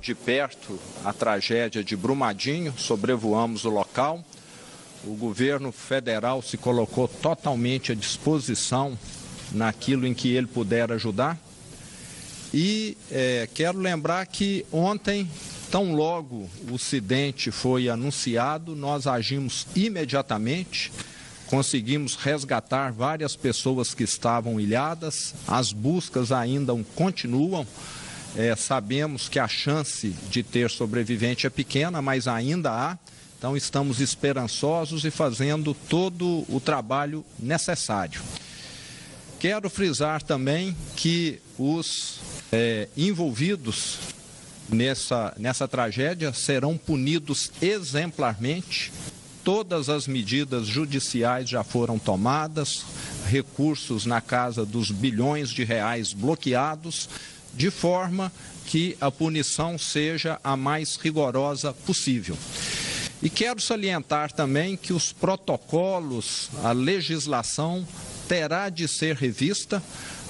de perto a tragédia de Brumadinho, sobrevoamos o local. O governo federal se colocou totalmente à disposição naquilo em que ele puder ajudar. E quero lembrar que ontem, tão logo o acidente foi anunciado, nós agimos imediatamente, conseguimos resgatar várias pessoas que estavam ilhadas, as buscas ainda continuam, sabemos que a chance de ter sobrevivente é pequena, mas ainda há, então estamos esperançosos e fazendo todo o trabalho necessário. Quero frisar também que os envolvidos nessa tragédia serão punidos exemplarmente. Todas as medidas judiciais já foram tomadas, recursos na casa dos bilhões de reais bloqueados, de forma que a punição seja a mais rigorosa possível. E quero salientar também que os protocolos, a legislação terá de ser revista,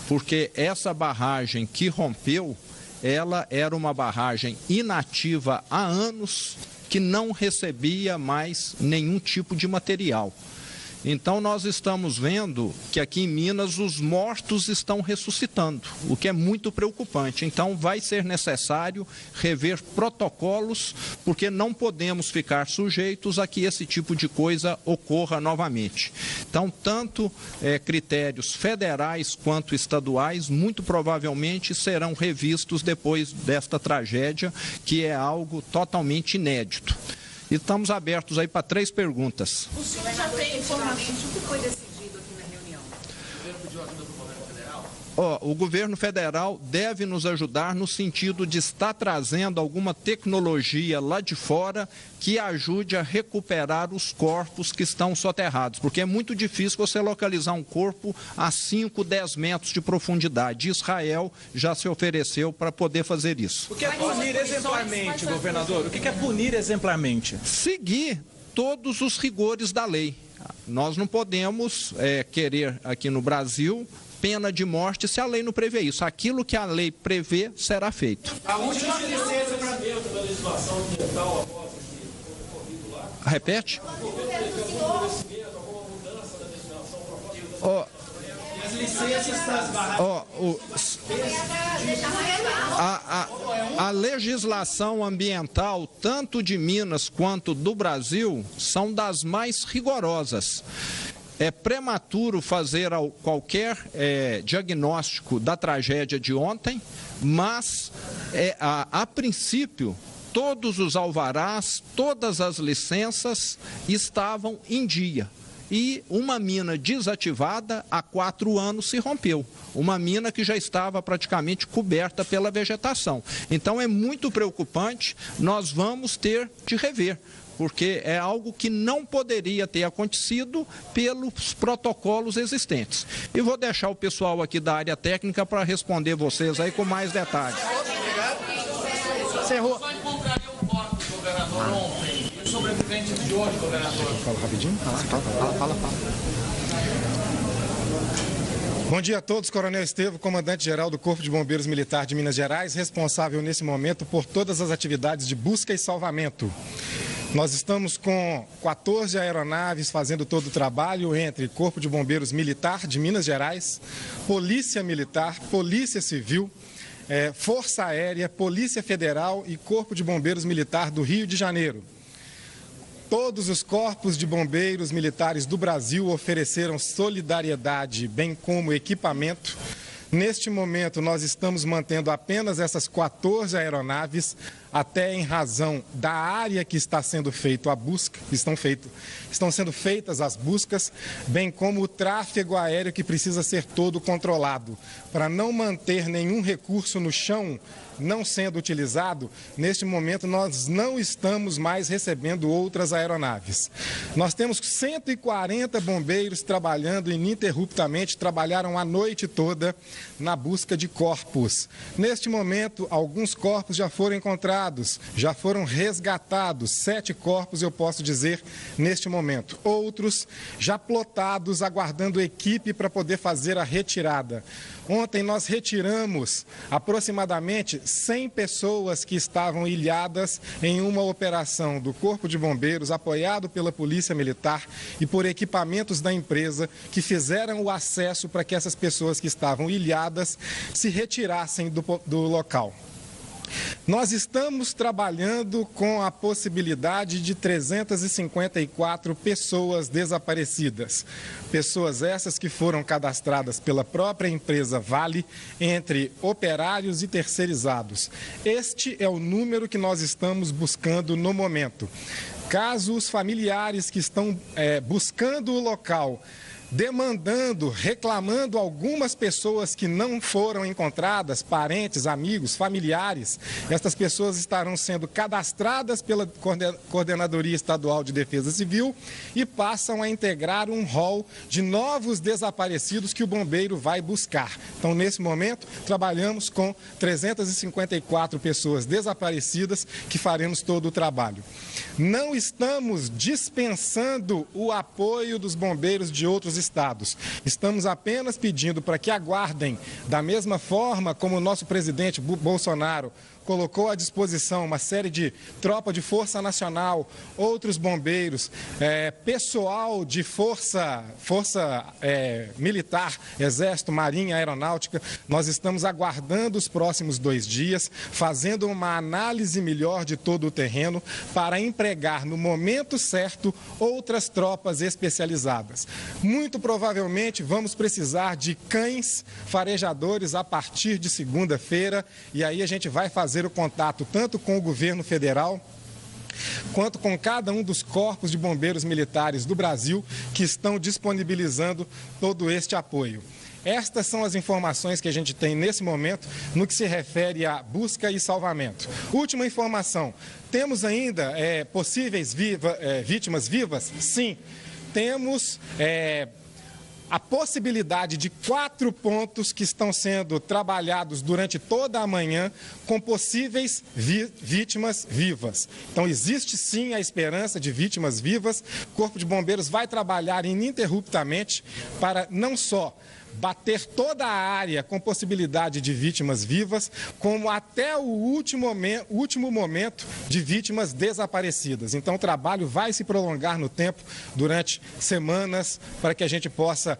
porque essa barragem que rompeu, ela era uma barragem inativa há anos, que não recebia mais nenhum tipo de material. Então nós estamos vendo que aqui em Minas os mortos estão ressuscitando, o que é muito preocupante. Então vai ser necessário rever protocolos, porque não podemos ficar sujeitos a que esse tipo de coisa ocorra novamente. Então tanto critérios federais quanto estaduais muito provavelmente serão revistos depois desta tragédia, que é algo totalmente inédito. E estamos abertos aí para 3 perguntas. O senhor já tem informações do que foi decidido aqui na reunião? O governo pediu ajuda do governo federal? O governo federal deve nos ajudar no sentido de estar trazendo alguma tecnologia lá de fora que ajude a recuperar os corpos que estão soterrados, porque é muito difícil você localizar um corpo a 5, 10 metros de profundidade. Israel já se ofereceu para poder fazer isso. O que é punir exemplarmente, governador? O que é punir exemplarmente? Seguir todos os rigores da lei. Nós não podemos querer aqui no Brasil pena de morte se a lei não prevê isso. Aquilo que a lei prevê será feito. A última licença da legislação ambiental após esse ocorrido lá. Repete? As licenças das barragens. A legislação ambiental, tanto de Minas quanto do Brasil, são das mais rigorosas. É prematuro fazer qualquer diagnóstico da tragédia de ontem, mas, a princípio, todos os alvarás, todas as licenças estavam em dia. E uma mina desativada há 4 anos se rompeu. Uma mina que já estava praticamente coberta pela vegetação. Então é muito preocupante, nós vamos ter de rever, porque é algo que não poderia ter acontecido pelos protocolos existentes. E vou deixar o pessoal aqui da área técnica para responder vocês aí com mais detalhes. Encerrou. Só encontraria um corpo do governador ontem. E os sobreviventes de hoje, governador? Fala rapidinho. Fala. Bom dia a todos, Coronel Estevo, comandante-geral do Corpo de Bombeiros Militar de Minas Gerais, responsável nesse momento por todas as atividades de busca e salvamento. Nós estamos com 14 aeronaves fazendo todo o trabalho entre Corpo de Bombeiros Militar de Minas Gerais, Polícia Militar, Polícia Civil, Força Aérea, Polícia Federal e Corpo de Bombeiros Militar do Rio de Janeiro. Todos os corpos de bombeiros militares do Brasil ofereceram solidariedade, bem como equipamento. Neste momento, nós estamos mantendo apenas essas 14 aeronaves, até em razão da área que está sendo feita a busca, estão sendo feitas as buscas, bem como o tráfego aéreo que precisa ser todo controlado. Para não manter nenhum recurso no chão não sendo utilizado, neste momento nós não estamos mais recebendo outras aeronaves. Nós temos 140 bombeiros trabalhando ininterruptamente, trabalharam a noite toda na busca de corpos. Neste momento, alguns corpos já foram encontrados, já foram resgatados, 7 corpos, eu posso dizer, neste momento. Outros já plotados, aguardando equipe para poder fazer a retirada. Ontem nós retiramos aproximadamente 100 pessoas que estavam ilhadas em uma operação do Corpo de Bombeiros, apoiado pela Polícia Militar e por equipamentos da empresa, que fizeram o acesso para que essas pessoas que estavam ilhadas se retirassem do local. Nós estamos trabalhando com a possibilidade de 354 pessoas desaparecidas. Pessoas essas que foram cadastradas pela própria empresa Vale entre operários e terceirizados. Este é o número que nós estamos buscando no momento. Caso os familiares que estão buscando o local, demandando, reclamando algumas pessoas que não foram encontradas, parentes, amigos, familiares, estas pessoas estarão sendo cadastradas pela Coordenadoria Estadual de Defesa Civil e passam a integrar um rol de novos desaparecidos que o bombeiro vai buscar. Então, nesse momento, trabalhamos com 354 pessoas desaparecidas que faremos todo o trabalho. Não estamos dispensando o apoio dos bombeiros de outros estados. Estamos apenas pedindo para que aguardem, da mesma forma como o nosso presidente Bolsonaro colocou à disposição uma série de tropa de força nacional, outros bombeiros, pessoal de força militar, exército, marinha, aeronáutica. Nós estamos aguardando os próximos 2 dias, fazendo uma análise melhor de todo o terreno para empregar no momento certo outras tropas especializadas. Muito provavelmente vamos precisar de cães farejadores a partir de segunda-feira, e aí a gente vai fazer o contato tanto com o governo federal quanto com cada um dos corpos de bombeiros militares do Brasil que estão disponibilizando todo este apoio. Estas são as informações que a gente tem nesse momento no que se refere à busca e salvamento. Última informação, temos ainda possíveis vítimas vivas? Sim, temos a possibilidade de 4 pontos que estão sendo trabalhados durante toda a manhã com possíveis vítimas vivas. Então, existe sim a esperança de vítimas vivas. O Corpo de Bombeiros vai trabalhar ininterruptamente para não só bater toda a área com possibilidade de vítimas vivas, como até o último momento de vítimas desaparecidas. Então, o trabalho vai se prolongar no tempo durante semanas para que a gente possa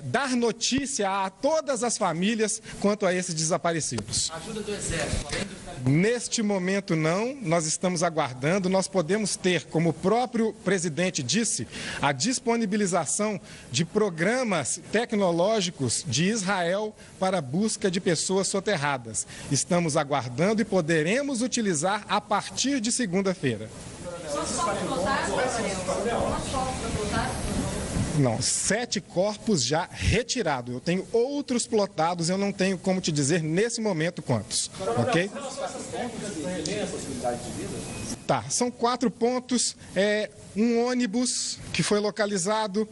dar notícia a todas as famílias quanto a esses desaparecidos. Ajuda do Exército, além do... Neste momento não, nós estamos aguardando, nós podemos ter, como o próprio presidente disse, a disponibilização de programas tecnológicos de Israel para a busca de pessoas soterradas. Estamos aguardando e poderemos utilizar a partir de segunda-feira. Não, 7 corpos já retirados. Eu tenho outros plotados, eu não tenho como te dizer nesse momento quantos. Ok? Tá, são 4 pontos, um ônibus que foi localizado,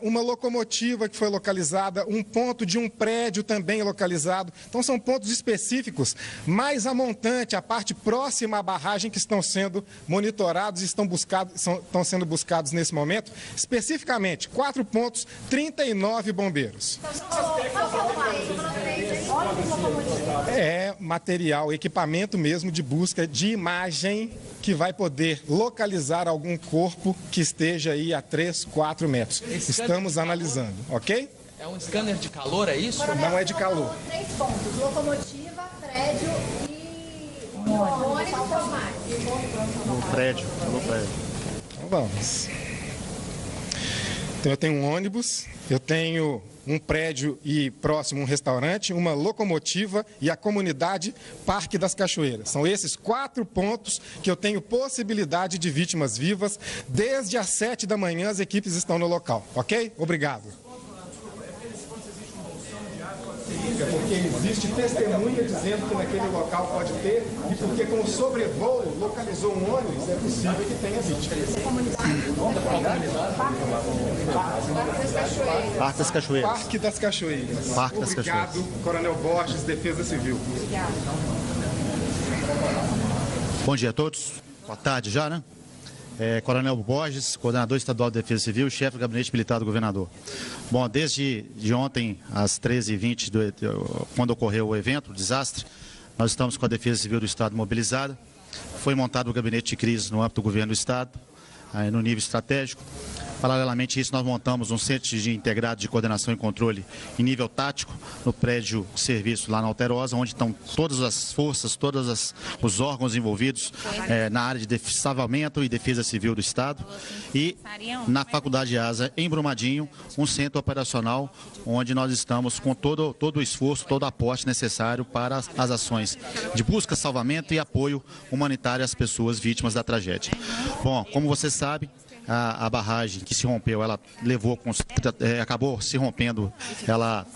uma locomotiva que foi localizada, um ponto de um prédio também localizado. Então são pontos específicos, mais a montante, a parte próxima à barragem que estão sendo monitorados e estão sendo buscados nesse momento. Especificamente, 4 pontos, 39 bombeiros. É material, equipamento mesmo de busca de imagem que vai poder localizar algum corpo que esteja aí a 3, 4 metros. Estamos analisando, ok? É um scanner de calor, é isso? Não é de calor. 3 pontos, locomotiva, prédio e ônibus. No prédio. Então vamos. Então eu tenho um ônibus, eu tenho um prédio e próximo um restaurante, uma locomotiva e a comunidade Parque das Cachoeiras. São esses 4 pontos que eu tenho possibilidade de vítimas vivas. Desde as 7 da manhã as equipes estão no local, ok? Obrigado. É porque existe testemunha dizendo que naquele local pode ter, e porque com o sobrevoo localizou um ônibus, é possível que tenha vítimas. Parque das Cachoeiras. Parque das Cachoeiras. Parque das Obrigado, Cachoeiras. Coronel Borges, Defesa Civil. Bom dia a todos. Boa tarde já, né? Coronel Borges, coordenador estadual de Defesa Civil, chefe do gabinete militar do governador. Bom, desde ontem, às 13h20, quando ocorreu o evento, o desastre, nós estamos com a Defesa Civil do Estado mobilizada. Foi montado o gabinete de crise no âmbito do governo do Estado, no nível estratégico. Paralelamente a isso, nós montamos um centro de integrado de coordenação e controle em nível tático, no prédio de serviço lá na Alterosa, onde estão todas as forças, todos os órgãos envolvidos na área de salvamento e defesa civil do Estado. E na Faculdade Asa, em Brumadinho, um centro operacional onde nós estamos com todo o esforço, todo o aporte necessário para as ações de busca, salvamento e apoio humanitário às pessoas vítimas da tragédia. Bom, como você sabe, a barragem que se rompeu, ela acabou se rompendo, ela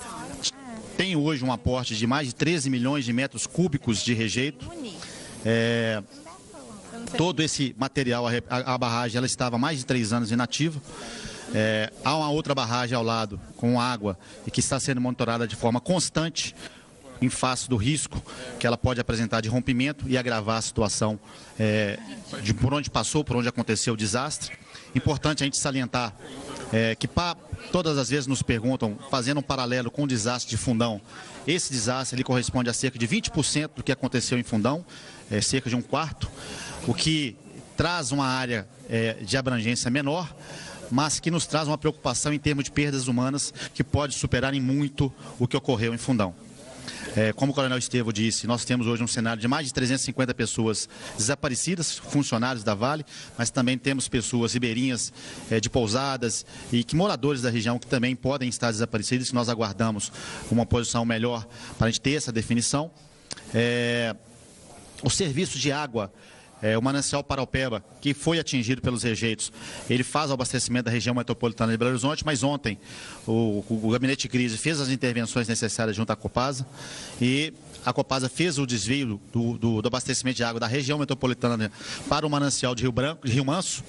tem hoje um aporte de mais de 13 milhões de metros cúbicos de rejeito. Todo esse material, a barragem, ela estava há mais de 3 anos inativa. Há uma outra barragem ao lado, com água, e que está sendo monitorada de forma constante, em face do risco que ela pode apresentar de rompimento e agravar a situação de por onde passou, por onde aconteceu o desastre. Importante a gente salientar que todas as vezes nos perguntam, fazendo um paralelo com o desastre de Fundão, esse desastre ele corresponde a cerca de 20% do que aconteceu em Fundão, cerca de 1/4, o que traz uma área de abrangência menor, mas que nos traz uma preocupação em termos de perdas humanas que pode superar em muito o que ocorreu em Fundão. Como o Coronel Estevão disse, nós temos hoje um cenário de mais de 350 pessoas desaparecidas, funcionários da Vale, mas também temos pessoas ribeirinhas de pousadas e que moradores da região que também podem estar desaparecidos. Nós aguardamos uma posição melhor para a gente ter essa definição. O serviço de água, o manancial Paraupeba, que foi atingido pelos rejeitos, ele faz o abastecimento da região metropolitana de Belo Horizonte, mas ontem o gabinete de crise fez as intervenções necessárias junto à Copasa e a Copasa fez o desvio do abastecimento de água da região metropolitana para o manancial de Rio Manso,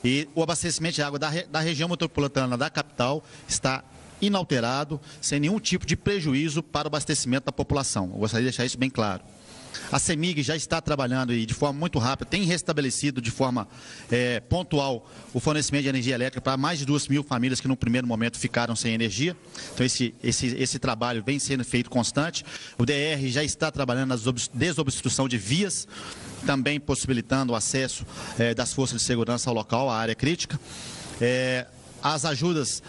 e o abastecimento de água da região metropolitana da capital está inalterado, sem nenhum tipo de prejuízo para o abastecimento da população. Eu gostaria de deixar isso bem claro. A CEMIG já está trabalhando e de forma muito rápida, tem restabelecido de forma pontual o fornecimento de energia elétrica para mais de 2.000 famílias que no primeiro momento ficaram sem energia. Então esse trabalho vem sendo feito constante. O DR já está trabalhando na desobstrução de vias, também possibilitando o acesso das forças de segurança ao local, à área crítica. As ajudas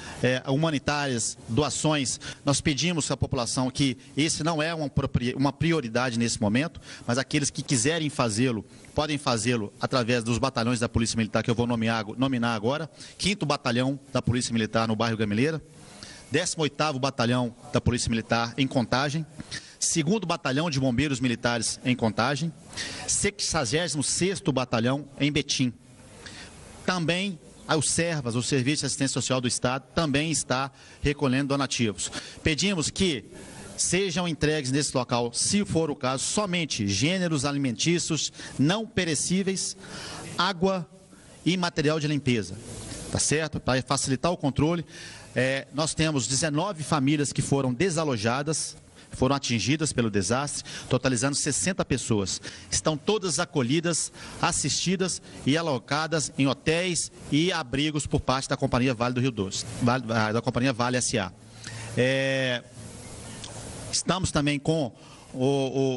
humanitárias, doações, nós pedimos à população que esse não é uma prioridade nesse momento, mas aqueles que quiserem fazê-lo, podem fazê-lo através dos batalhões da Polícia Militar, que eu vou nominar agora. 5º Batalhão da Polícia Militar no bairro Gameleira, 18º Batalhão da Polícia Militar em Contagem, 2º Batalhão de Bombeiros Militares em Contagem, 66º Batalhão em Betim. Também o SERVAS, o Serviço de Assistência Social do Estado, também está recolhendo donativos. Pedimos que sejam entregues nesse local, se for o caso, somente gêneros alimentícios não perecíveis, água e material de limpeza. Tá certo? Para facilitar o controle, nós temos 19 famílias que foram desalojadas, foram atingidas pelo desastre, totalizando 60 pessoas. Estão todas acolhidas, assistidas e alocadas em hotéis e abrigos por parte da Companhia Vale do Rio Doce, da Companhia Vale S.A. Estamos também com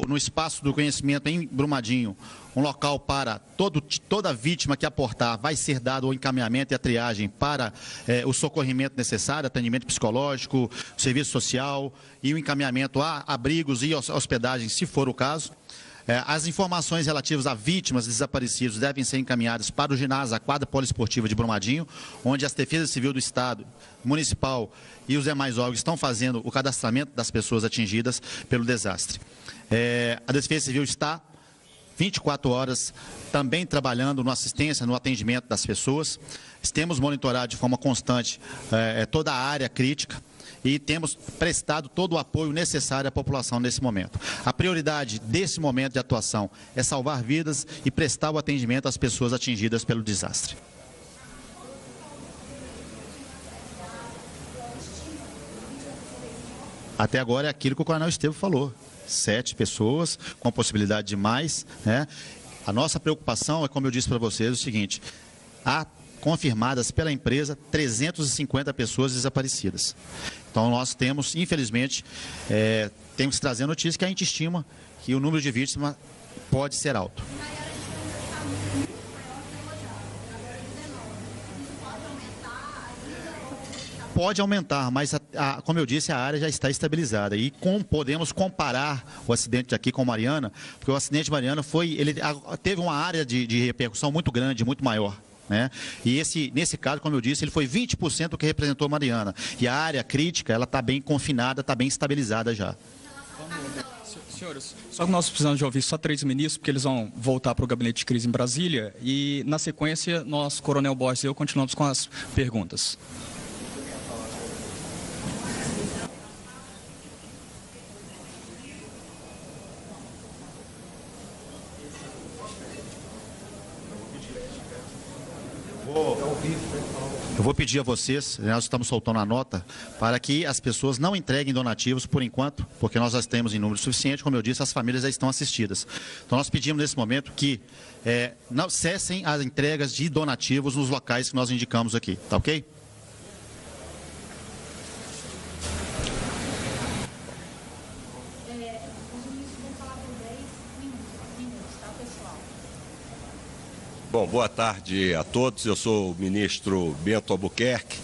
no espaço do conhecimento em Brumadinho, um local para toda vítima que aportar, vai ser dado o encaminhamento e a triagem para o socorrimento necessário, atendimento psicológico, serviço social e o encaminhamento a abrigos e hospedagem, se for o caso. As informações relativas a vítimas desaparecidos devem ser encaminhadas para o ginásio, a quadra poliesportiva de Brumadinho, onde as Defesas Civil do Estado, Municipal e os demais órgãos estão fazendo o cadastramento das pessoas atingidas pelo desastre. A Defesa Civil está 24 horas também trabalhando na assistência, no atendimento das pessoas. Temos monitorado de forma constante toda a área crítica e temos prestado todo o apoio necessário à população nesse momento. A prioridade desse momento de atuação é salvar vidas e prestar o atendimento às pessoas atingidas pelo desastre. Até agora é aquilo que o Coronel Estevam falou, 7 pessoas, com possibilidade de mais, né? A nossa preocupação é, como eu disse para vocês, o seguinte: há confirmadas pela empresa 350 pessoas desaparecidas. Então nós temos, infelizmente, temos que trazer a notícia que a gente estima que o número de vítimas pode ser alto. Pode aumentar, mas, como eu disse, a área já está estabilizada. E podemos comparar o acidente aqui com Mariana, porque o acidente de Mariana teve uma área de repercussão muito grande, muito maior, né? E nesse caso, como eu disse, ele foi 20% do que representou Mariana. E a área crítica, ela está bem confinada, está bem estabilizada já. Senhores, só que nós precisamos de ouvir só 3 ministros, porque eles vão voltar para o gabinete de crise em Brasília. E, na sequência, nós, Coronel Borges e eu, continuamos com as perguntas. Eu vou pedir a vocês, nós estamos soltando a nota, para que as pessoas não entreguem donativos por enquanto, porque nós já temos em número suficiente, como eu disse, as famílias já estão assistidas. Então nós pedimos nesse momento que não cessem as entregas de donativos nos locais que nós indicamos aqui, tá ok? Bom, boa tarde a todos. Eu sou o ministro Bento Albuquerque,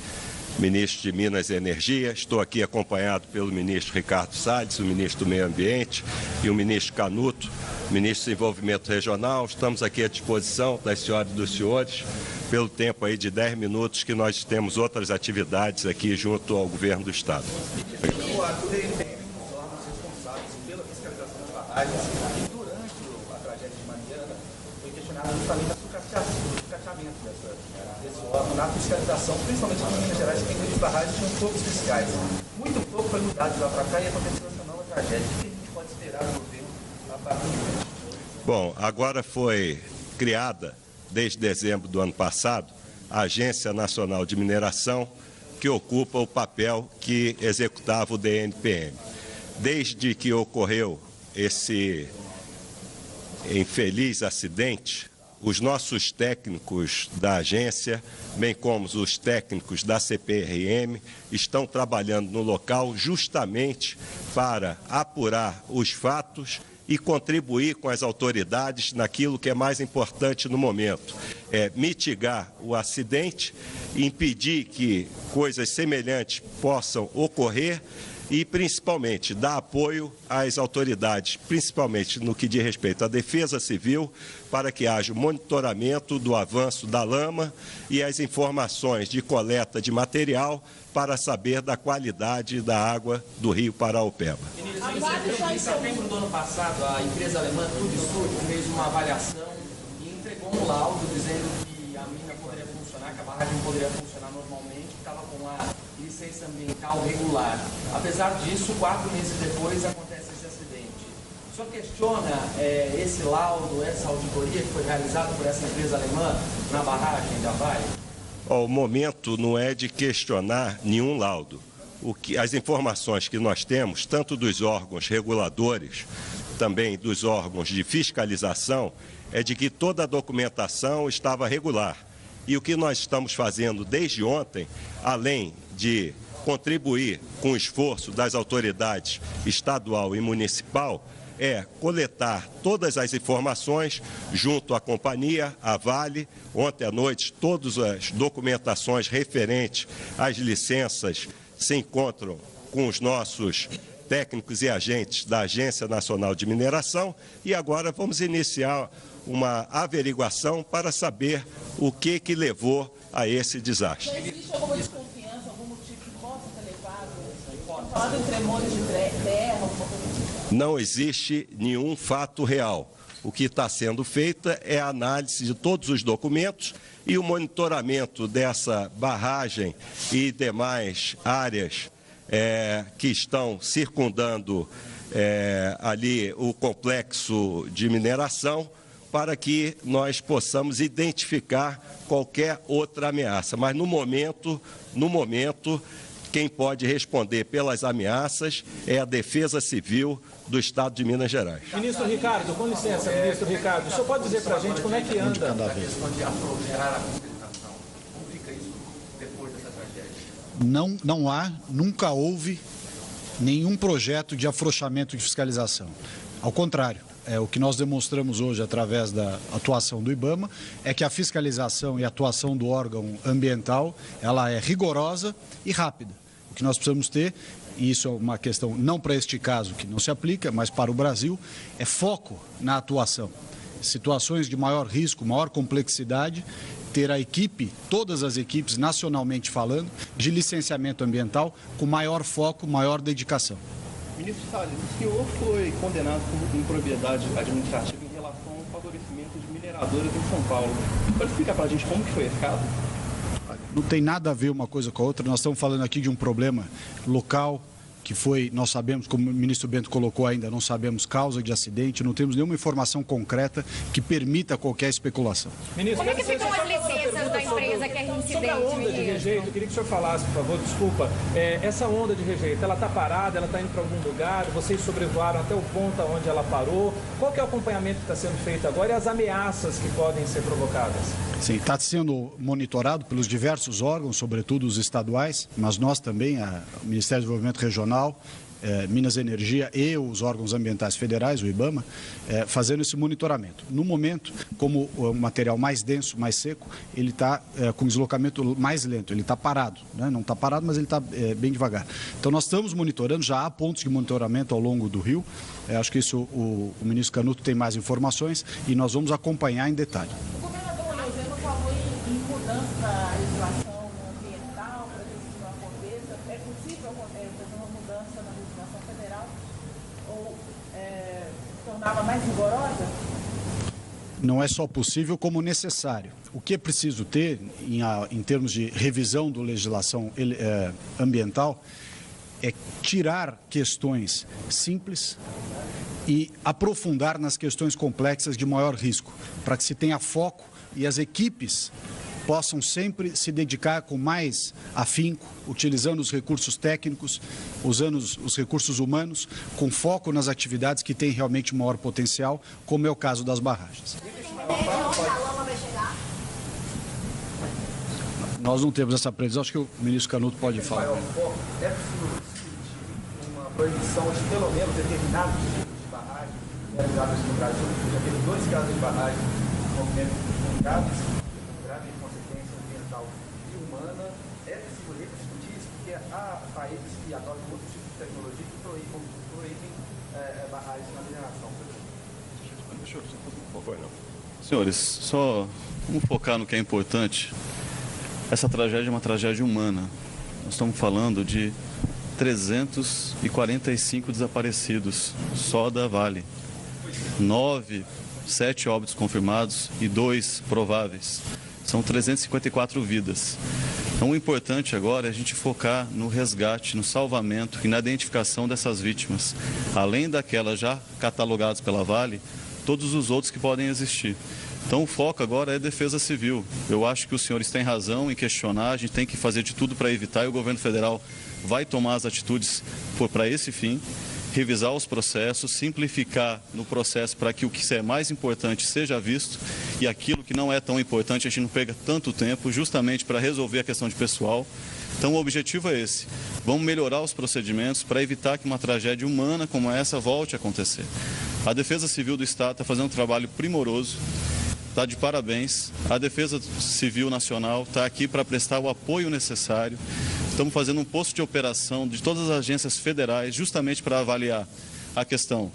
ministro de Minas e Energia. Estou aqui acompanhado pelo ministro Ricardo Salles, o ministro do Meio Ambiente, e o ministro Canuto, ministro do Desenvolvimento Regional. Estamos aqui à disposição das senhoras e dos senhores, pelo tempo aí de 10 minutos, que nós temos outras atividades aqui junto ao governo do Estado. Justamente o sucateamento desse órgão na fiscalização, principalmente aqui em Minas Gerais, que tem grandes barragens, tinham poucos fiscais. Muito pouco foi mudado de lá para cá e aconteceu essa nova tragédia. O que a gente pode esperar do governo a partir de hoje? Bom, agora foi criada, desde dezembro do ano passado, a Agência Nacional de Mineração, que ocupa o papel que executava o DNPM. Desde que ocorreu esse infeliz acidente, os nossos técnicos da agência, bem como os técnicos da CPRM, estão trabalhando no local justamente para apurar os fatos e contribuir com as autoridades naquilo que é mais importante no momento, mitigar o acidente, impedir que coisas semelhantes possam ocorrer e, principalmente, dar apoio às autoridades, principalmente no que diz respeito à defesa civil, para que haja o monitoramento do avanço da lama e as informações de coleta de material para saber da qualidade da água do rio Paraopeba. Em setembro do ano passado, a empresa alemã Tudo fez uma avaliação e entregou um laudo dizendo que a mina poderia funcionar, que a barragem poderia funcionar normalmente, que estava com a licença ambiental regular. Apesar disso, 4 meses depois acontece esse acidente. O senhor questiona esse laudo, essa auditoria que foi realizada por essa empresa alemã na barragem da Vale? O momento não é de questionar nenhum laudo. As informações que nós temos, tanto dos órgãos reguladores, também dos órgãos de fiscalização, é de que toda a documentação estava regular. E o que nós estamos fazendo desde ontem, além de contribuir com o esforço das autoridades estadual e municipal, é coletar todas as informações junto à companhia, à Vale. Ontem à noite, todas as documentações referentes às licenças se encontram com os nossos técnicos e agentes da Agência Nacional de Mineração e agora vamos iniciar uma averiguação para saber o que levou a esse desastre. Existe alguma desconfiança, algum motivo que possa ter levado? Falado em tremores de terra, alguma coisa assim? Não existe nenhum fato real. O que está sendo feito é a análise de todos os documentos e o monitoramento dessa barragem e demais áreas que estão circundando ali o complexo de mineração, para que nós possamos identificar qualquer outra ameaça. Mas, no momento, quem pode responder pelas ameaças é a Defesa Civil do Estado de Minas Gerais. Ministro Ricardo, com licença, ministro Ricardo, o senhor pode dizer para a gente como é que anda a questão de afrouxar a fiscalização? Como fica isso depois dessa tragédia? Não há, nunca houve nenhum projeto de afrouxamento de fiscalização. Ao contrário, o que nós demonstramos hoje através da atuação do IBAMA é que a fiscalização e a atuação do órgão ambiental, ela é rigorosa e rápida. O que nós precisamos ter, e isso é uma questão não para este caso que não se aplica, mas para o Brasil, é foco na atuação. Situações de maior risco, maior complexidade, ter a equipe, todas as equipes, nacionalmente falando, de licenciamento ambiental com maior foco, maior dedicação. Ministro Salles, o senhor foi condenado por improbidade administrativa em relação ao favorecimento de mineradoras em São Paulo. Pode explicar para a gente como que foi esse caso? Não tem nada a ver uma coisa com a outra. Nós estamos falando aqui de um problema local que foi, nós sabemos, como o ministro Bento colocou ainda, não sabemos causa de acidente, não temos nenhuma informação concreta que permita qualquer especulação. Ministro, como é que ficam as licenças da empresa que é reincidente? Sobre a onda de rejeito, eu queria que o senhor falasse, por favor, desculpa, essa onda de rejeito, ela está parada, ela está indo para algum lugar, vocês sobrevoaram até o ponto onde ela parou, qual que é o acompanhamento que está sendo feito agora e as ameaças que podem ser provocadas? Sim, está sendo monitorado pelos diversos órgãos, sobretudo os estaduais, mas nós também, o Ministério do Desenvolvimento Regional, Minas Energia e os órgãos ambientais federais, o IBAMA, fazendo esse monitoramento. No momento, como o material mais denso, mais seco, ele está com deslocamento mais lento, ele está parado, né? Não está parado, mas ele está bem devagar. Então nós estamos monitorando, já há pontos de monitoramento ao longo do rio, acho que isso o ministro Canuto tem mais informações e nós vamos acompanhar em detalhe. O governador Leozeno falou em mudança na legislação ambiental para que isso não aconteça. É possível fazer uma mudança na legislação federal ou torná-la mais rigorosa? Não é só possível, como necessário. O que é preciso ter, em termos de revisão da legislação ambiental, é tirar questões simples e aprofundar nas questões complexas de maior risco, para que se tenha foco e as equipes possam sempre se dedicar com mais afinco, utilizando os recursos técnicos, usando os recursos humanos, com foco nas atividades que têm realmente maior potencial, como é o caso das barragens. Nós não temos essa previsão, acho que o ministro Canuto pode falar. É possível uma proibição de pelo menos determinados tipos de barragens realizadas no Brasil? Já teve 2 casos de barragem no movimento com grave consequência ambiental e humana. É possível discutir isso, porque há países que adotam outros tipos de tecnologia que proíbem barragens na mineração. Senhores, só vamos focar no que é importante. Essa tragédia é uma tragédia humana. Nós estamos falando de 345 desaparecidos só da Vale. 7 óbitos confirmados e 2 prováveis. São 354 vidas. Então o importante agora é a gente focar no resgate, no salvamento e na identificação dessas vítimas. Além daquelas já catalogadas pela Vale, todos os outros que podem existir. Então o foco agora é defesa civil. Eu acho que os senhores têm razão em questionar, a gente tem que fazer de tudo para evitar e o governo federal vai tomar as atitudes para esse fim, revisar os processos, simplificar no processo para que o que é mais importante seja visto e aquilo que não é tão importante a gente não perca tanto tempo, justamente para resolver a questão de pessoal. Então o objetivo é esse, vamos melhorar os procedimentos para evitar que uma tragédia humana como essa volte a acontecer. A Defesa Civil do Estado está fazendo um trabalho primoroso, está de parabéns. A Defesa Civil Nacional está aqui para prestar o apoio necessário. Estamos fazendo um posto de operação de todas as agências federais justamente para avaliar a questão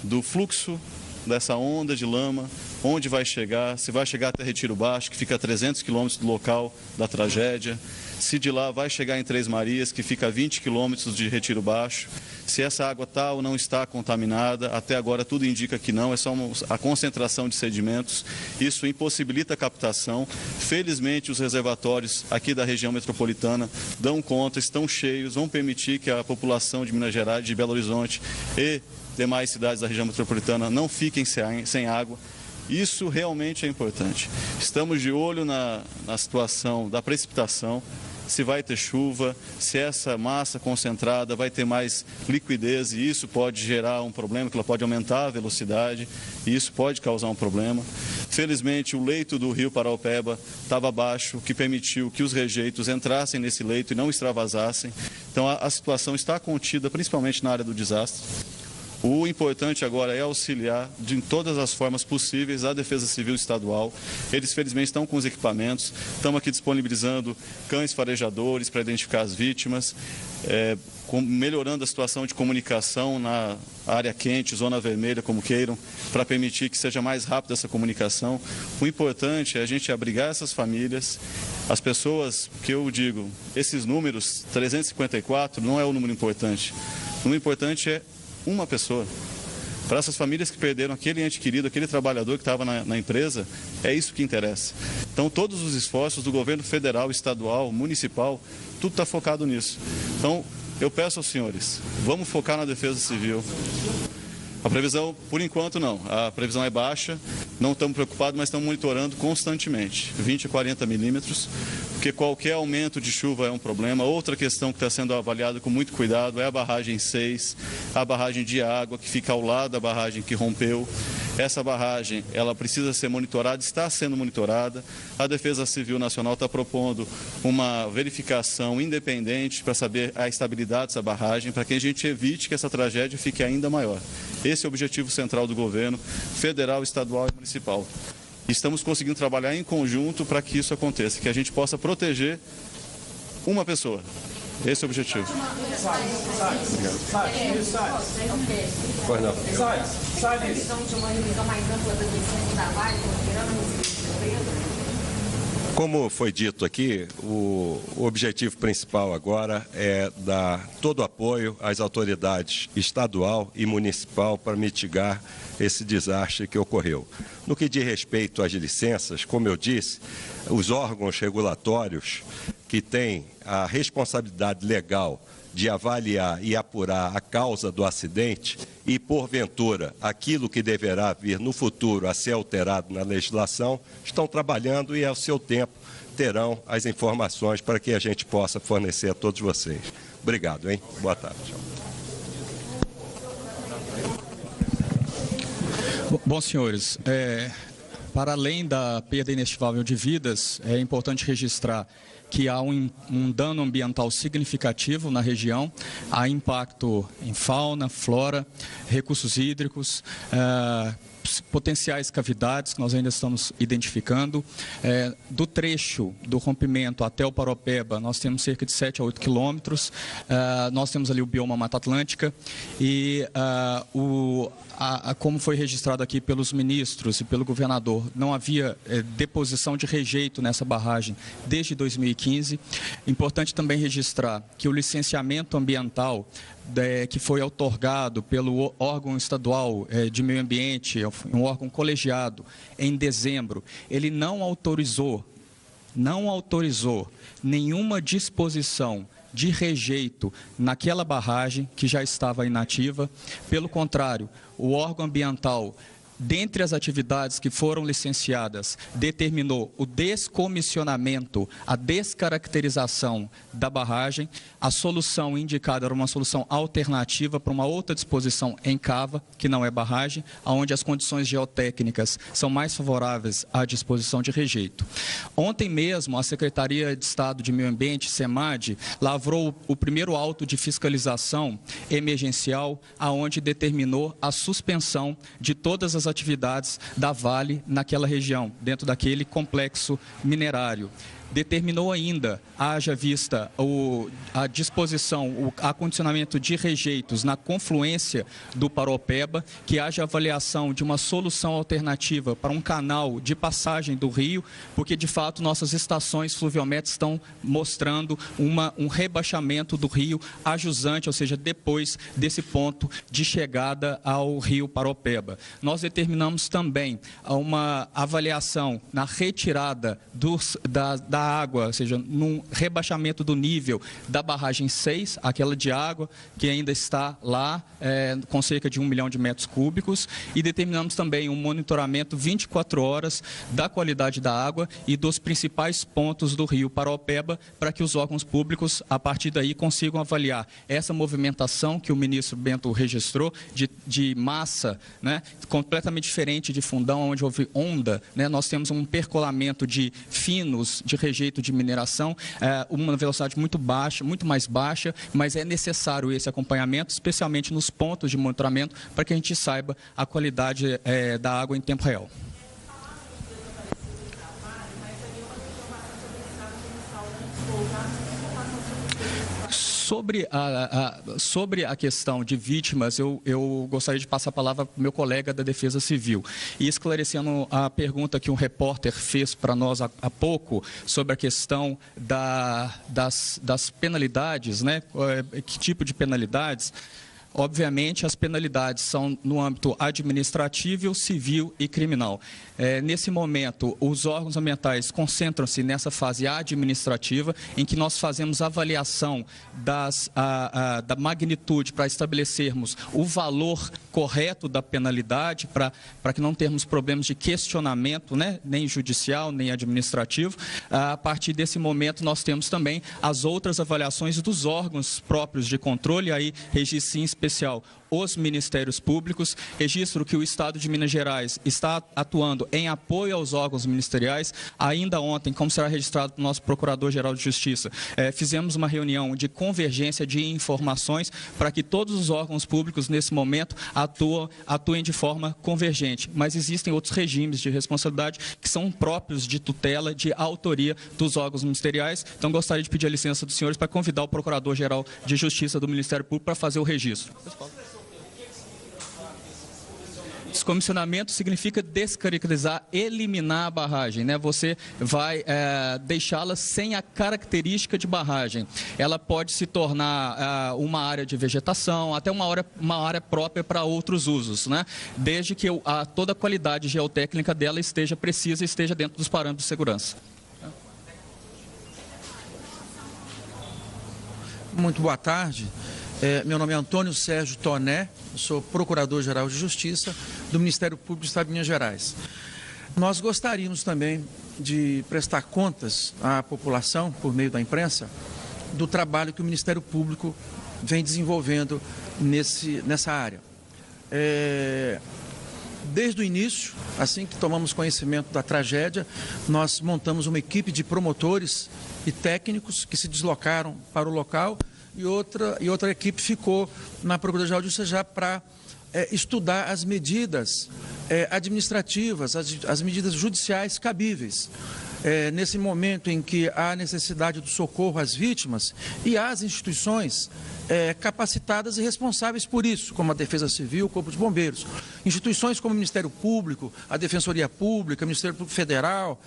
do fluxo dessa onda de lama, onde vai chegar, se vai chegar até Retiro Baixo, que fica a 300 quilômetros do local da tragédia, se de lá vai chegar em Três Marias, que fica a 20 quilômetros de Retiro Baixo, se essa água está ou não está contaminada. Até agora tudo indica que não, é só a concentração de sedimentos. Isso impossibilita a captação. Felizmente os reservatórios aqui da região metropolitana dão conta, estão cheios, vão permitir que a população de Minas Gerais, de Belo Horizonte e demais cidades da região metropolitana não fiquem sem água. Isso realmente é importante. Estamos de olho na situação da precipitação, se vai ter chuva, se essa massa concentrada vai ter mais liquidez, e isso pode gerar um problema, que ela pode aumentar a velocidade, e isso pode causar um problema. Felizmente, o leito do rio Paraopeba estava baixo, o que permitiu que os rejeitos entrassem nesse leito e não extravasassem. Então, a situação está contida, principalmente na área do desastre. O importante agora é auxiliar de todas as formas possíveis a Defesa Civil Estadual. Eles, felizmente, estão com os equipamentos. Estamos aqui disponibilizando cães farejadores para identificar as vítimas, melhorando a situação de comunicação na área quente, zona vermelha, como queiram, para permitir que seja mais rápida essa comunicação. O importante é a gente abrigar essas famílias, as pessoas, que eu digo, esses números, 354, não é o número importante. O número importante é uma pessoa. Para essas famílias que perderam aquele ente querido, aquele trabalhador que estava na empresa, é isso que interessa. Então, todos os esforços do governo federal, estadual, municipal, tudo está focado nisso. Então, eu peço aos senhores, vamos focar na defesa civil. A previsão, por enquanto, não. A previsão é baixa, não estamos preocupados, mas estamos monitorando constantemente, 20 a 40 milímetros, porque qualquer aumento de chuva é um problema. Outra questão que está sendo avaliada com muito cuidado é a barragem 6, a barragem de água, que fica ao lado da barragem que rompeu. Essa barragem, ela precisa ser monitorada, está sendo monitorada. A Defesa Civil Nacional está propondo uma verificação independente para saber a estabilidade dessa barragem, para que a gente evite que essa tragédia fique ainda maior. Esse é o objetivo central do governo federal, estadual e municipal. Estamos conseguindo trabalhar em conjunto para que isso aconteça, que a gente possa proteger uma pessoa. Esse é o objetivo. Pois não. Como foi dito aqui, o objetivo principal agora é dar todo o apoio às autoridades estadual e municipal para mitigar esse desastre que ocorreu. No que diz respeito às licenças, como eu disse, os órgãos regulatórios que têm a responsabilidade legal de avaliar e apurar a causa do acidente e, porventura, aquilo que deverá vir no futuro a ser alterado na legislação, estão trabalhando e, ao seu tempo, terão as informações para que a gente possa fornecer a todos vocês. Obrigado, hein? Boa tarde. Bom, senhores, para além da perda inestimável de vidas, é importante registrar que há um dano ambiental significativo na região, há impacto em fauna, flora, recursos hídricos, potenciais cavidades que nós ainda estamos identificando. Do trecho do rompimento até o Paraopeba, nós temos cerca de 7 a 8 quilômetros. Nós temos ali o bioma Mata Atlântica e como foi registrado aqui pelos ministros e pelo governador, não havia deposição de rejeito nessa barragem desde 2015. Importante também registrar que o licenciamento ambiental que foi outorgado pelo órgão estadual de meio ambiente, um órgão colegiado, em dezembro, ele não autorizou nenhuma disposição de rejeito naquela barragem que já estava inativa. Pelo contrário, o órgão ambiental, dentre as atividades que foram licenciadas, determinou o descomissionamento, a descaracterização da barragem. A solução indicada era uma solução alternativa para uma outra disposição em cava, que não é barragem, onde as condições geotécnicas são mais favoráveis à disposição de rejeito. Ontem mesmo, a Secretaria de Estado de Meio Ambiente, SEMAD, lavrou o primeiro auto de fiscalização emergencial, aonde determinou a suspensão de todas as atividades da Vale naquela região, dentro daquele complexo minerário. determinou ainda, haja vista a disposição, o acondicionamento de rejeitos na confluência do Paropeba, que haja avaliação de uma solução alternativa para um canal de passagem do rio, porque de fato nossas estações fluviométricas estão mostrando um rebaixamento do rio a jusante, ou seja, depois desse ponto de chegada ao rio Paropeba. Nós determinamos também uma avaliação na retirada da água, ou seja, num rebaixamento do nível da barragem 6, aquela de água que ainda está lá com cerca de 1 milhão de metros cúbicos, e determinamos também um monitoramento 24 horas da qualidade da água e dos principais pontos do rio Paropeba, para que os órgãos públicos, a partir daí, consigam avaliar essa movimentação que o ministro Bento registrou de massa, né, completamente diferente de Fundão, onde houve onda, né, nós temos um percolamento de finos de rejeito de mineração, uma velocidade muito baixa, muito mais baixa, mas é necessário esse acompanhamento, especialmente nos pontos de monitoramento, para que a gente saiba a qualidade da água em tempo real. Sobre a questão de vítimas, eu gostaria de passar a palavra para o meu colega da Defesa Civil. E esclarecendo a pergunta que um repórter fez para nós há pouco, sobre a questão das penalidades, né? Que tipo de penalidades? Obviamente, as penalidades são no âmbito administrativo, civil e criminal. Nesse momento, os órgãos ambientais concentram-se nessa fase administrativa, em que nós fazemos avaliação da magnitude para estabelecermos o valor correto da penalidade, para que não termos problemas de questionamento, né, nem judicial, nem administrativo. A partir desse momento, nós temos também as outras avaliações dos órgãos próprios de controle, aí registro em especial os Ministérios Públicos. Registro que o Estado de Minas Gerais está atuando em apoio aos órgãos ministeriais. Ainda ontem, como será registrado pelo nosso Procurador-Geral de Justiça, fizemos uma reunião de convergência de informações para que todos os órgãos públicos, nesse momento, atuem de forma convergente. Mas existem outros regimes de responsabilidade que são próprios de tutela, de autoria dos órgãos ministeriais. Então, gostaria de pedir a licença dos senhores para convidar o Procurador-Geral de Justiça do Ministério Público para fazer o registro. Descomissionamento significa descaracterizar, eliminar a barragem, né? Você vai deixá-la sem a característica de barragem. Ela pode se tornar uma área de vegetação, até uma área própria para outros usos, né? Desde que toda a qualidade geotécnica dela esteja precisa e esteja dentro dos parâmetros de segurança. Muito boa tarde. Meu nome é Antônio Sérgio Toné, sou Procurador-Geral de Justiça do Ministério Público do Estado de Minas Gerais. Nós gostaríamos também de prestar contas à população, por meio da imprensa, do trabalho que o Ministério Público vem desenvolvendo nessa área. Desde o início, assim que tomamos conhecimento da tragédia, nós montamos uma equipe de promotores e técnicos que se deslocaram para o local, e outra equipe ficou na Procuradoria-Geral de Justiça já para estudar as medidas administrativas, as medidas judiciais cabíveis. Nesse momento em que há necessidade do socorro às vítimas e às instituições capacitadas e responsáveis por isso, como a Defesa Civil, o Corpo de Bombeiros. Instituições como o Ministério Público, a Defensoria Pública, o Ministério Público Federal,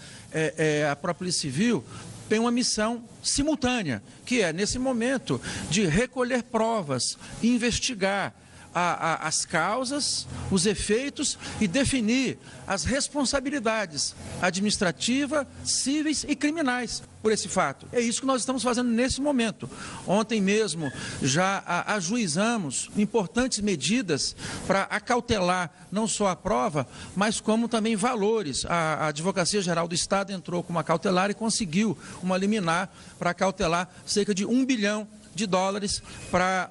a própria Polícia Civil, tem uma missão simultânea, que é, nesse momento, de recolher provas, investigar as causas, os efeitos e definir as responsabilidades administrativas, cíveis e criminais por esse fato. É isso que nós estamos fazendo nesse momento. Ontem mesmo já ajuizamos importantes medidas para acautelar não só a prova, mas como também valores. A Advocacia Geral do Estado entrou com uma cautelar e conseguiu uma liminar para acautelar cerca de US$1 bilhão para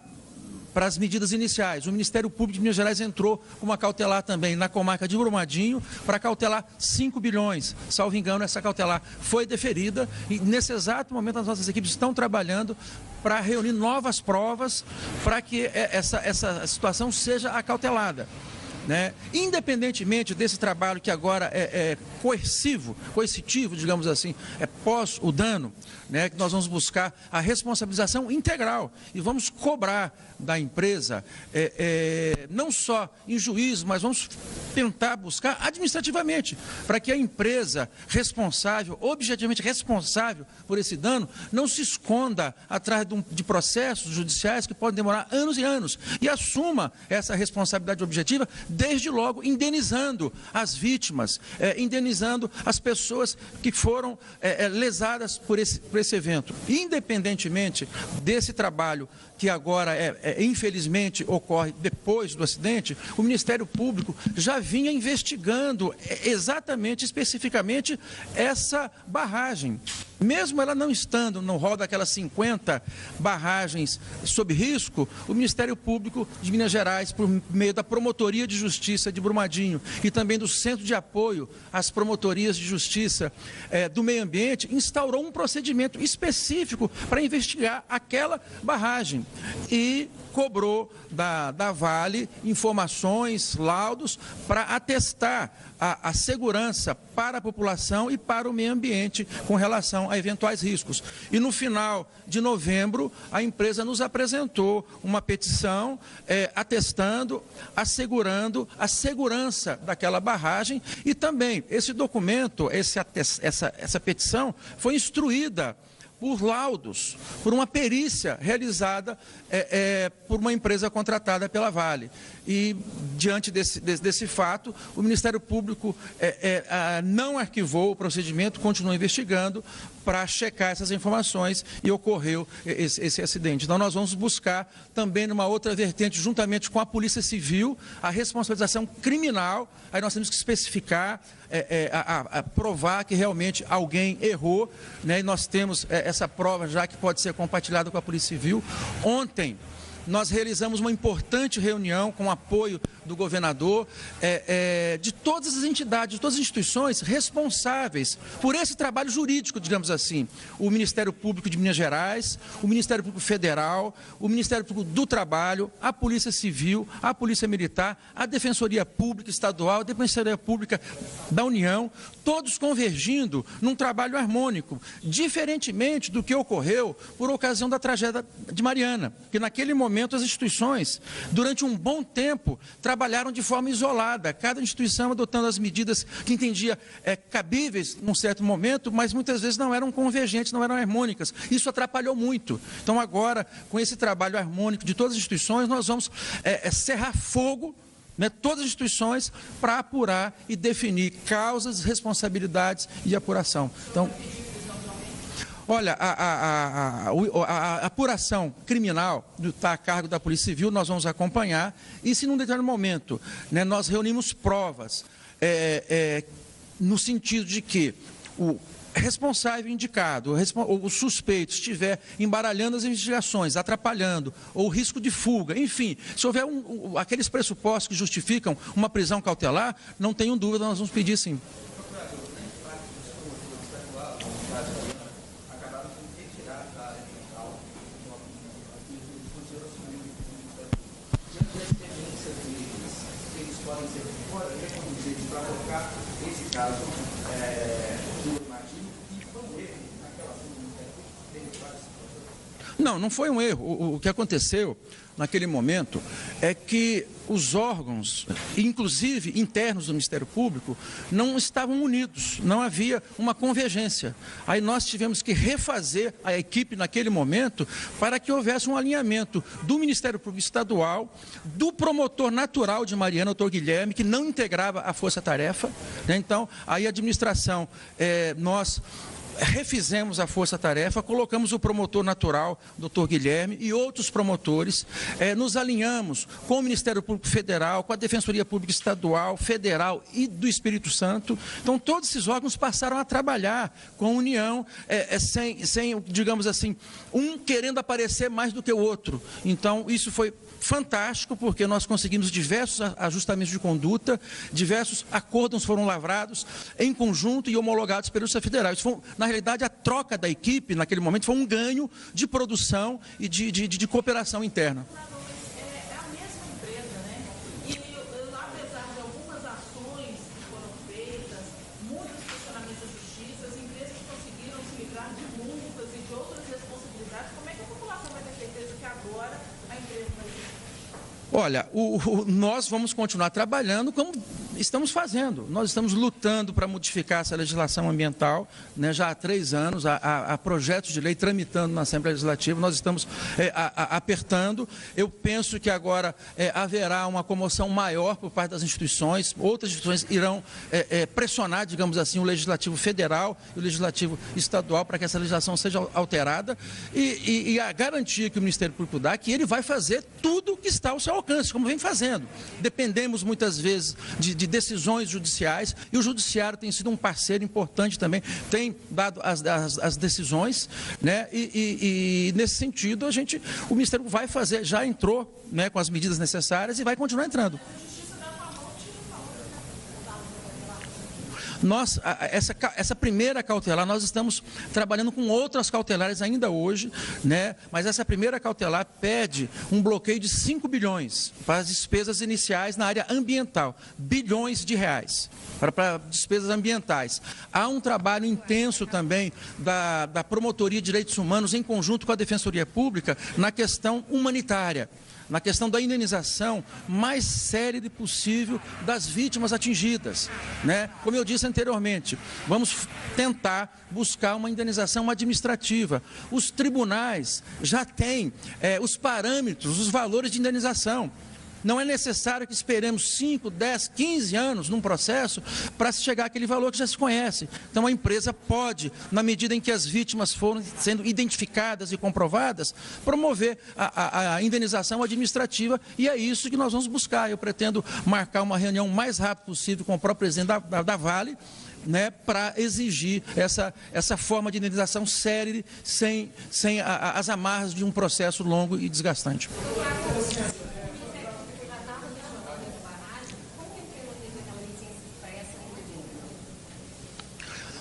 as medidas iniciais. O Ministério Público de Minas Gerais entrou com uma cautelar também na comarca de Brumadinho para cautelar 5 bilhões. Salvo engano, essa cautelar foi deferida e nesse exato momento as nossas equipes estão trabalhando para reunir novas provas para que essa situação seja acautelada. né? Independentemente desse trabalho que agora é coercitivo, digamos assim, é pós o dano, né? Que nós vamos buscar a responsabilização integral e vamos cobrar da empresa, não só em juízo, mas vamos tentar buscar administrativamente, para que a empresa responsável, objetivamente responsável por esse dano, não se esconda atrás de processos judiciais que podem demorar anos e anos, e assuma essa responsabilidade objetiva, desde logo indenizando as vítimas, indenizando as pessoas que foram lesadas por esse evento. Independentemente desse trabalho que agora, infelizmente, ocorre depois do acidente, o Ministério Público já vinha investigando exatamente, especificamente, essa barragem. Mesmo ela não estando no rol daquelas 50 barragens sob risco, o Ministério Público de Minas Gerais, por meio da Promotoria de Justiça de Brumadinho e também do Centro de Apoio às Promotorias de Justiça do Meio Ambiente, instaurou um procedimento específico para investigar aquela barragem e cobrou da Vale informações, laudos, para atestar a segurança para a população e para o meio ambiente com relação a eventuais riscos. E no final de novembro, a empresa nos apresentou uma petição atestando, assegurando a segurança daquela barragem e também esse documento, essa petição foi instruída por laudos, por uma perícia realizada por uma empresa contratada pela Vale. E, diante desse fato, o Ministério Público não arquivou o procedimento, continuou investigando para checar essas informações e ocorreu esse acidente. Então, nós vamos buscar também numa outra vertente, juntamente com a Polícia Civil, a responsabilização criminal. Aí nós temos que especificar, provar que realmente alguém errou, né? E nós temos essa prova já que pode ser compartilhada com a Polícia Civil. Ontem, nós realizamos uma importante reunião com o apoio do governador, de todas as entidades, de todas as instituições responsáveis por esse trabalho jurídico, digamos assim. O Ministério Público de Minas Gerais, o Ministério Público Federal, o Ministério Público do Trabalho, a Polícia Civil, a Polícia Militar, a Defensoria Pública Estadual, a Defensoria Pública da União, todos convergindo num trabalho harmônico, diferentemente do que ocorreu por ocasião da tragédia de Mariana, que naquele momento as instituições, durante um bom tempo, trabalharam de forma isolada, cada instituição adotando as medidas que entendia cabíveis num certo momento, mas muitas vezes não eram convergentes, não eram harmônicas. Isso atrapalhou muito. Então agora, com esse trabalho harmônico de todas as instituições, nós vamos cerrar fogo, né, todas as instituições, para apurar e definir causas, responsabilidades e apuração. Então, olha, a apuração criminal está a cargo da Polícia Civil, nós vamos acompanhar, e se num determinado momento, né, nós reunimos provas no sentido de que o responsável indicado, ou o suspeito estiver embaralhando as investigações, atrapalhando, ou risco de fuga, enfim, se houver aqueles pressupostos que justificam uma prisão cautelar, não tenho dúvida, nós vamos pedir sim. Não foi um erro. O que aconteceu naquele momento é que os órgãos, inclusive internos do Ministério Público, não estavam unidos, não havia uma convergência. Aí nós tivemos que refazer a equipe naquele momento para que houvesse um alinhamento do Ministério Público Estadual, do promotor natural de Mariana, doutor Guilherme, que não integrava a força-tarefa, né? Então, aí a administração, nós refizemos a força-tarefa, colocamos o promotor natural, doutor Guilherme, e outros promotores, nos alinhamos com o Ministério Público Federal, com a Defensoria Pública Estadual, Federal e do Espírito Santo. Então, todos esses órgãos passaram a trabalhar com união, sem, digamos assim, um querendo aparecer mais do que o outro. Então, isso foi fantástico, porque nós conseguimos diversos ajustamentos de conduta, diversos acordos foram lavrados em conjunto e homologados pela Justiça Federal. Isso foi, na realidade, a troca da equipe, naquele momento, foi um ganho de produção e de cooperação interna. É a mesma empresa, né? E lá, apesar Olha, nós vamos continuar trabalhando como estamos fazendo. Nós estamos lutando para modificar essa legislação ambiental, né, já há 3 anos, há projetos de lei tramitando na Assembleia Legislativa, nós estamos apertando. Eu penso que agora haverá uma comoção maior por parte das instituições, outras instituições irão pressionar, digamos assim, o Legislativo Federal e o Legislativo Estadual para que essa legislação seja alterada e a garantia que o Ministério Público dá que ele vai fazer tudo o que está ao seu alcance, como vem fazendo. Dependemos muitas vezes de decisões judiciais e o Judiciário tem sido um parceiro importante também, tem dado as decisões, né? E nesse sentido o Ministério vai fazer, já entrou, né, com as medidas necessárias e vai continuar entrando. Essa primeira cautelar, nós estamos trabalhando com outras cautelares ainda hoje, né? Mas essa primeira cautelar pede um bloqueio de 5 bilhões para as despesas iniciais na área ambiental, bilhões de reais para despesas ambientais. Há um trabalho intenso também da Promotoria de Direitos Humanos em conjunto com a Defensoria Pública na questão humanitária, na questão da indenização mais célere possível das vítimas atingidas, né? Como eu disse anteriormente, vamos tentar buscar uma indenização administrativa. Os tribunais já têm os parâmetros, os valores de indenização. Não é necessário que esperemos 5, 10, 15 anos num processo para se chegar àquele valor que já se conhece. Então a empresa pode, na medida em que as vítimas foram sendo identificadas e comprovadas, promover a indenização administrativa e é isso que nós vamos buscar. Eu pretendo marcar uma reunião o mais rápido possível com o próprio presidente da Vale, né, para exigir essa forma de indenização célere, sem as amarras de um processo longo e desgastante.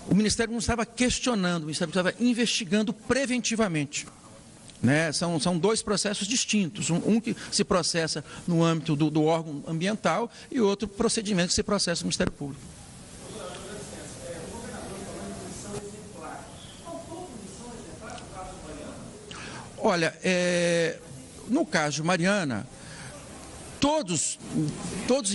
O Ministério não estava questionando, o Ministério estava investigando preventivamente. Né? São 2 processos distintos, um que se processa no âmbito do órgão ambiental e outro procedimento que se processa no Ministério Público. Olha, no caso de Mariana, todos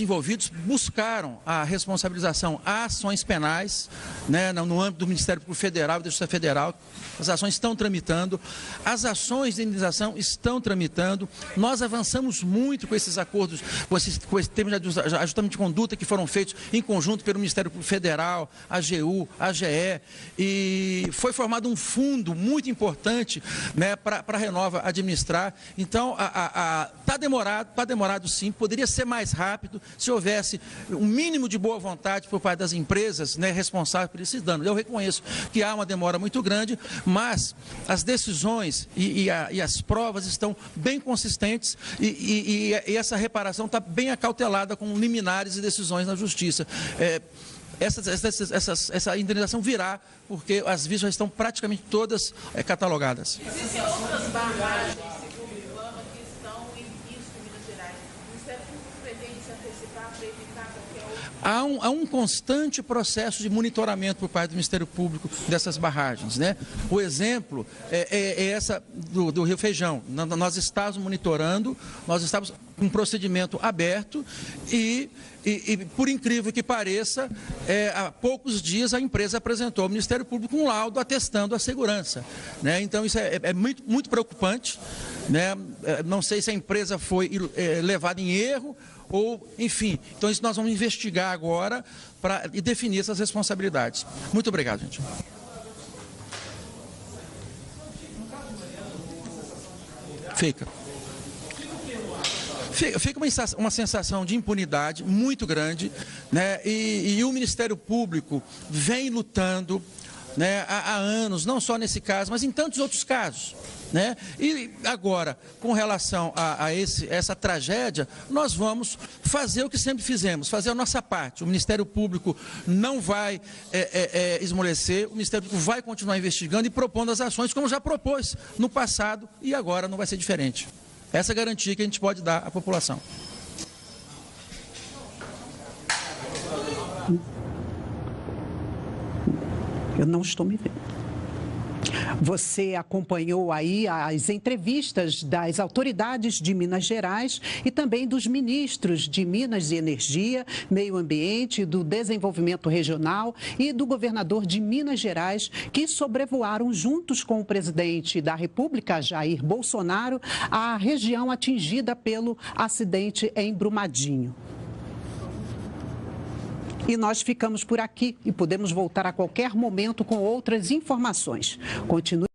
envolvidos buscaram a responsabilização. Há ações penais, né, no âmbito do Ministério Público Federal e da Justiça Federal. As ações estão tramitando, as ações de indenização estão tramitando. Nós avançamos muito com esses acordos, com esse termo de ajustamento de conduta que foram feitos em conjunto pelo Ministério Público Federal, AGU, AGE, e foi formado um fundo muito importante, né, para a Renova administrar. Então, está demorado sim, poderia ser mais rápido se houvesse um mínimo de boa vontade por parte das empresas, né, responsáveis por esses danos. Eu reconheço que há uma demora muito grande, mas as decisões e as provas estão bem consistentes e essa reparação está bem acautelada com liminares e decisões na Justiça. Essa indenização virá porque as vítimas já estão praticamente todas catalogadas. Existem outras barragens, segundo o IBAMA, que estão em risco em Minas Gerais. O Ministério Público pretende se antecipar para evitar qualquer outro? Há um constante processo de monitoramento por parte do Ministério Público dessas barragens, né? O exemplo é essa do Rio Feijão. Nós estávamos monitorando, nós estávamos com um procedimento aberto e por incrível que pareça, há poucos dias a empresa apresentou ao Ministério Público um laudo atestando a segurança, né? Então isso é muito, muito preocupante, né? Não sei se a empresa foi levada em erro ou, enfim, então isso nós vamos investigar agora para definir essas responsabilidades. Muito obrigado, gente. Fica uma sensação de impunidade muito grande, né? E o Ministério Público vem lutando, né, há anos, não só nesse caso, mas em tantos outros casos, né? E agora, com relação a essa tragédia, nós vamos fazer o que sempre fizemos, fazer a nossa parte. O Ministério Público não vai esmorecer, o Ministério Público vai continuar investigando e propondo as ações como já propôs no passado e agora não vai ser diferente. Essa é a garantia que a gente pode dar à população. Eu não estou me vendo. Você acompanhou aí as entrevistas das autoridades de Minas Gerais e também dos ministros de Minas e Energia, Meio Ambiente, do Desenvolvimento Regional e do governador de Minas Gerais, que sobrevoaram juntos com o presidente da República, Jair Bolsonaro, a região atingida pelo acidente em Brumadinho. E nós ficamos por aqui e podemos voltar a qualquer momento com outras informações. Continue